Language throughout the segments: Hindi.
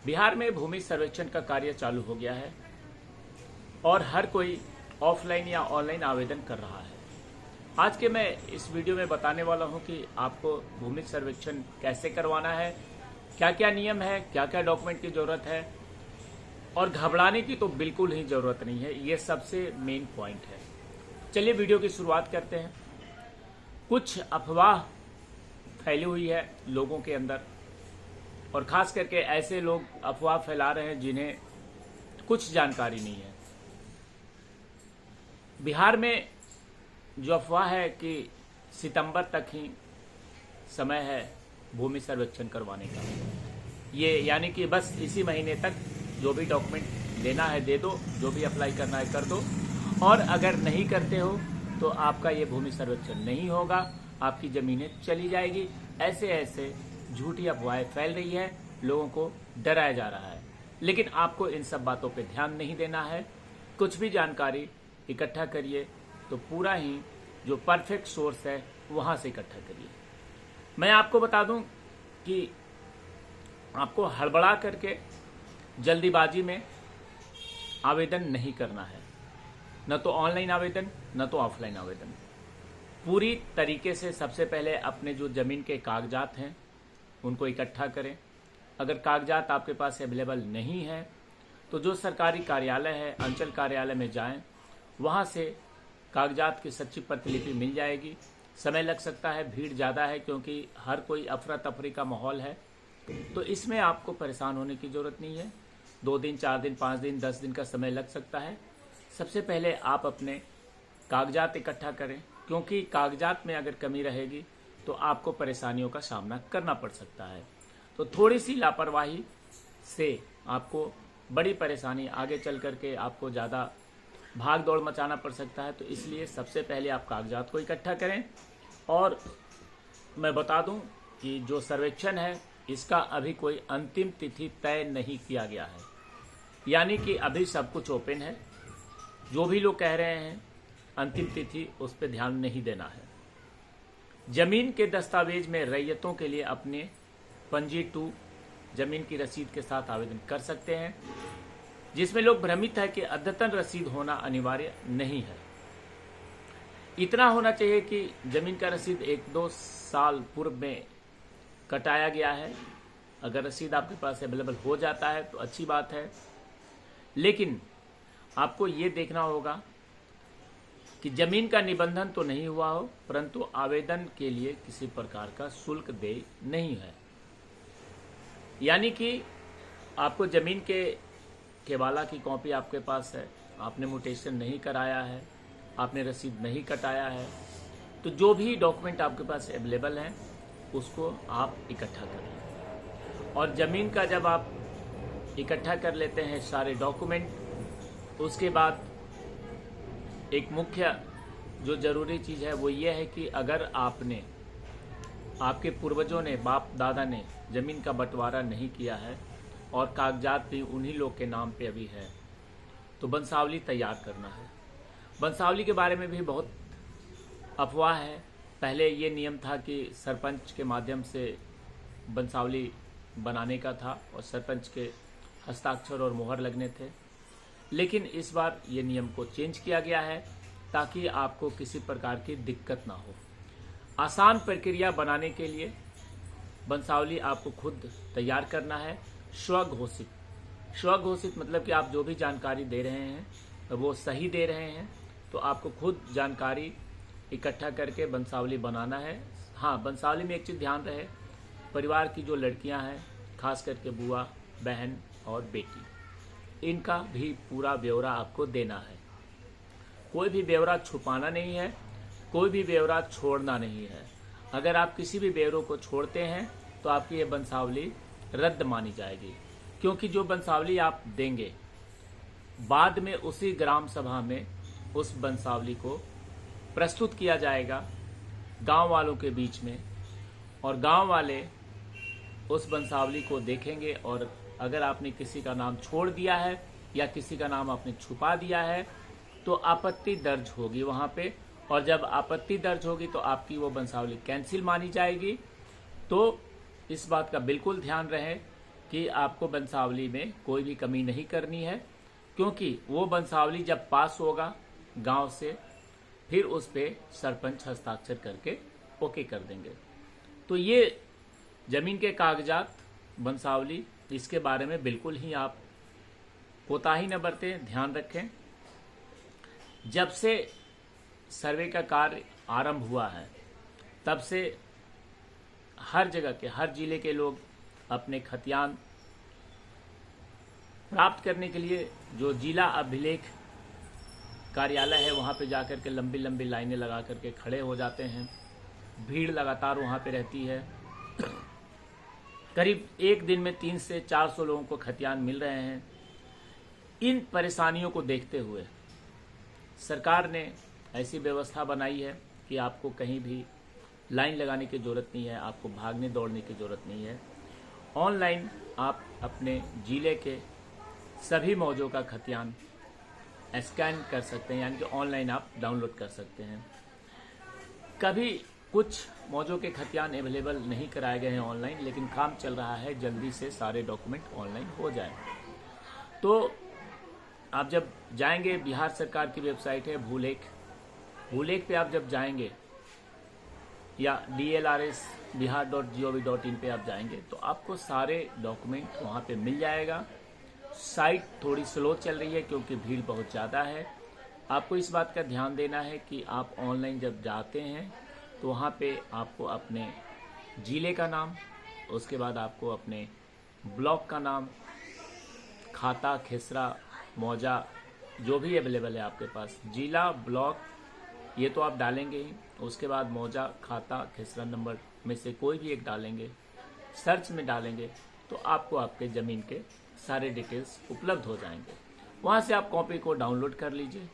बिहार में भूमि सर्वेक्षण का कार्य चालू हो गया है और हर कोई ऑफलाइन या ऑनलाइन आवेदन कर रहा है। आज के मैं इस वीडियो में बताने वाला हूं कि आपको भूमि सर्वेक्षण कैसे करवाना है, क्या क्या नियम है, क्या क्या डॉक्यूमेंट की जरूरत है, और घबराने की तो बिल्कुल ही जरूरत नहीं है। ये सबसे मेन पॉइंट है। चलिए वीडियो की शुरुआत करते हैं। कुछ अफवाह फैली हुई है लोगों के अंदर, और खास करके ऐसे लोग अफवाह फैला रहे हैं जिन्हें कुछ जानकारी नहीं है। बिहार में जो अफवाह है कि सितंबर तक ही समय है भूमि सर्वेक्षण करवाने का, ये यानी कि बस इसी महीने तक जो भी डॉक्यूमेंट देना है दे दो, जो भी अप्लाई करना है कर दो, और अगर नहीं करते हो तो आपका ये भूमि सर्वेक्षण नहीं होगा, आपकी जमीनें चली जाएगी। ऐसे ऐसे झूठी अफवाहें फैल रही है, लोगों को डराया जा रहा है। लेकिन आपको इन सब बातों पे ध्यान नहीं देना है। कुछ भी जानकारी इकट्ठा करिए तो पूरा ही जो परफेक्ट सोर्स है वहां से इकट्ठा करिए। मैं आपको बता दूं कि आपको हड़बड़ा करके जल्दीबाजी में आवेदन नहीं करना है, न तो ऑनलाइन आवेदन न तो ऑफलाइन आवेदन। पूरी तरीके से सबसे पहले अपने जो जमीन के कागजात हैं उनको इकट्ठा करें। अगर कागजात आपके पास अवेलेबल नहीं है तो जो सरकारी कार्यालय है, अंचल कार्यालय में जाएं, वहां से कागजात की सच्ची प्रतिलिपि मिल जाएगी। समय लग सकता है, भीड़ ज़्यादा है क्योंकि हर कोई अफरा तफरी का माहौल है, तो इसमें आपको परेशान होने की ज़रूरत नहीं है। 2 दिन, 4 दिन, 5 दिन, 10 दिन का समय लग सकता है। सबसे पहले आप अपने कागजात इकट्ठा करें, क्योंकि कागजात में अगर कमी रहेगी तो आपको परेशानियों का सामना करना पड़ सकता है। तो थोड़ी सी लापरवाही से आपको बड़ी परेशानी आगे चल करके आपको ज़्यादा भाग दौड़ मचाना पड़ सकता है। तो इसलिए सबसे पहले आप कागजात को इकट्ठा करें। और मैं बता दूं कि जो सर्वेक्षण है इसका अभी कोई अंतिम तिथि तय नहीं किया गया है, यानी कि अभी सब कुछ ओपन है। जो भी लोग कह रहे हैं अंतिम तिथि, उस पर ध्यान नहीं देना है। जमीन के दस्तावेज में रैयतों के लिए अपने पंजी 2 जमीन की रसीद के साथ आवेदन कर सकते हैं, जिसमें लोग भ्रमित है कि अद्यतन रसीद होना अनिवार्य नहीं है। इतना होना चाहिए कि जमीन का रसीद 1-2 साल पूर्व में कटाया गया है। अगर रसीद आपके पास अवेलेबल हो जाता है तो अच्छी बात है, लेकिन आपको ये देखना होगा कि जमीन का निबंधन तो नहीं हुआ हो, परंतु आवेदन के लिए किसी प्रकार का शुल्क देय नहीं है। यानी कि आपको जमीन के केवाला की कॉपी आपके पास है, आपने म्यूटेशन नहीं कराया है, आपने रसीद नहीं कटाया है, तो जो भी डॉक्यूमेंट आपके पास अवेलेबल हैं उसको आप इकट्ठा करें। और ज़मीन का जब आप इकट्ठा कर लेते हैं सारे डॉक्यूमेंट, उसके बाद एक मुख्य जो ज़रूरी चीज़ है वो ये है कि अगर आपके पूर्वजों ने, बाप दादा ने ज़मीन का बंटवारा नहीं किया है और कागजात भी उन्हीं लोग के नाम पे अभी है, तो वंशावली तैयार करना है। वंशावली के बारे में भी बहुत अफवाह है। पहले ये नियम था कि सरपंच के माध्यम से वंशावली बनाने का था और सरपंच के हस्ताक्षर और मोहर लगने थे, लेकिन इस बार ये नियम को चेंज किया गया है ताकि आपको किसी प्रकार की दिक्कत ना हो। आसान प्रक्रिया बनाने के लिए वंशावली आपको खुद तैयार करना है। स्वघोषित मतलब कि आप जो भी जानकारी दे रहे हैं वो सही दे रहे हैं, तो आपको खुद जानकारी इकट्ठा करके वंशावली बनाना है। हाँ, वंशावली में एक चीज़ ध्यान रहे, परिवार की जो लड़कियां हैं, खास करके बुआ, बहन और बेटी, इनका भी पूरा ब्यौरा आपको देना है। कोई भी ब्यौरा छुपाना नहीं है, कोई भी ब्यौरा छोड़ना नहीं है। अगर आप किसी भी ब्यौरे को छोड़ते हैं तो आपकी ये वंशावली रद्द मानी जाएगी, क्योंकि जो वंशावली आप देंगे बाद में उसी ग्राम सभा में उस वंशावली को प्रस्तुत किया जाएगा गांव वालों के बीच में, और गांव वाले उस वंशावली को देखेंगे, और अगर आपने किसी का नाम छोड़ दिया है या किसी का नाम आपने छुपा दिया है तो आपत्ति दर्ज होगी वहां पे, और जब आपत्ति दर्ज होगी तो आपकी वो वंशावली कैंसिल मानी जाएगी। तो इस बात का बिल्कुल ध्यान रहे कि आपको वंशावली में कोई भी कमी नहीं करनी है, क्योंकि वो वंशावली जब पास होगा गांव से, फिर उस पे सरपंच हस्ताक्षर करके ओके कर देंगे। तो ये जमीन के कागजात, वंशावली, इसके बारे में बिल्कुल ही आप कोताही न बरतें, ध्यान रखें। जब से सर्वे का कार्य आरंभ हुआ है तब से हर जगह के, हर जिले के लोग अपने खतियान प्राप्त करने के लिए जो जिला अभिलेख कार्यालय है वहाँ पे जाकर के लंबी लंबी लाइनें लगा करके खड़े हो जाते हैं। भीड़ लगातार वहाँ पे रहती है। करीब एक दिन में 300 से 400 लोगों को खतियान मिल रहे हैं। इन परेशानियों को देखते हुए सरकार ने ऐसी व्यवस्था बनाई है कि आपको कहीं भी लाइन लगाने की ज़रूरत नहीं है, आपको भागने दौड़ने की ज़रूरत नहीं है। ऑनलाइन आप अपने जिले के सभी मौजों का खतियान स्कैन कर सकते हैं, यानी कि ऑनलाइन आप डाउनलोड कर सकते हैं। कभी कुछ मौजों के खतियान अवेलेबल नहीं कराए गए हैं ऑनलाइन, लेकिन काम चल रहा है, जल्दी से सारे डॉक्यूमेंट ऑनलाइन हो जाए। तो आप जब जाएंगे, बिहार सरकार की वेबसाइट है भूलेख पे आप जब जाएंगे या dlrsbihar.gov.in पे आप जाएंगे तो आपको सारे डॉक्यूमेंट वहाँ पे मिल जाएगा। साइट थोड़ी स्लो चल रही है क्योंकि भीड़ बहुत ज़्यादा है। आपको इस बात का ध्यान देना है कि आप ऑनलाइन जब जाते हैं तो वहाँ पे आपको अपने जिले का नाम, उसके बाद आपको अपने ब्लॉक का नाम, खाता, खेसरा, मौजा, जो भी अवेलेबल है आपके पास, जिला, ब्लॉक, ये तो आप डालेंगे ही। उसके बाद मौजा, खाता, खेसरा नंबर में से कोई भी एक डालेंगे, सर्च में डालेंगे तो आपको आपके ज़मीन के सारे डिटेल्स उपलब्ध हो जाएंगे। वहाँ से आप कॉपी को डाउनलोड कर लीजिए।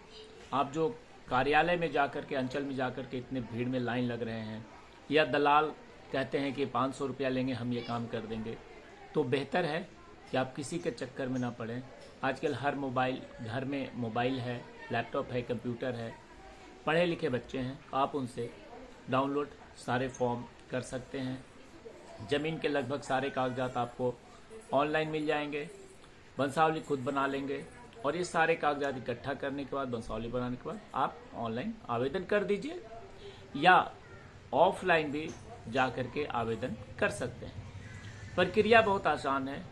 आप जो कार्यालय में जाकर के, अंचल में जाकर के इतने भीड़ में लाइन लग रहे हैं, या दलाल कहते हैं कि 500 रुपया लेंगे हम ये काम कर देंगे, तो बेहतर है कि आप किसी के चक्कर में ना पड़ें। आजकल हर घर में मोबाइल है, लैपटॉप है, कंप्यूटर है, पढ़े लिखे बच्चे हैं, आप उनसे डाउनलोड सारे फॉर्म कर सकते हैं। ज़मीन के लगभग सारे कागजात आपको ऑनलाइन मिल जाएंगे। वंशावली खुद बना लेंगे और ये सारे कागजात इकट्ठा करने के बाद, वंशावली बनाने के बाद आप ऑनलाइन आवेदन कर दीजिए, या ऑफलाइन भी जा कर के आवेदन कर सकते हैं। प्रक्रिया बहुत आसान है।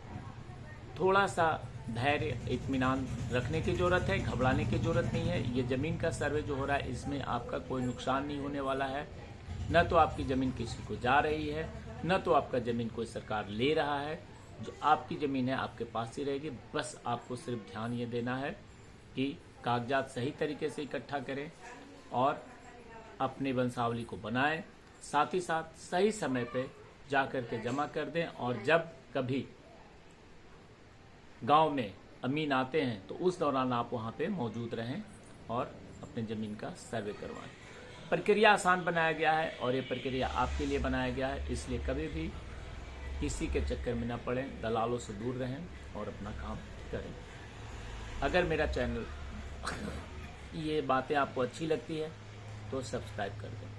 थोड़ा सा धैर्य, इत्मीनान रखने की ज़रूरत है, घबराने की ज़रूरत नहीं है। ये ज़मीन का सर्वे जो हो रहा है इसमें आपका कोई नुकसान नहीं होने वाला है। न तो आपकी ज़मीन किसी को जा रही है, न तो आपका ज़मीन कोई सरकार ले रहा है। जो आपकी ज़मीन है आपके पास ही रहेगी। बस आपको सिर्फ ध्यान ये देना है कि कागजात सही तरीके से इकट्ठा करें और अपने वंशावली को बनाएं, साथ ही साथ सही समय पे जा कर के जमा कर दें। और जब कभी गांव में अमीन आते हैं तो उस दौरान आप वहां पे मौजूद रहें और अपने ज़मीन का सर्वे करवाएं। प्रक्रिया आसान बनाया गया है और ये प्रक्रिया आपके लिए बनाया गया है, इसलिए कभी भी किसी के चक्कर में न पड़ें, दलालों से दूर रहें और अपना काम करें। अगर मेरा चैनल ये बातें आपको अच्छी लगती है तो सब्सक्राइब कर दें।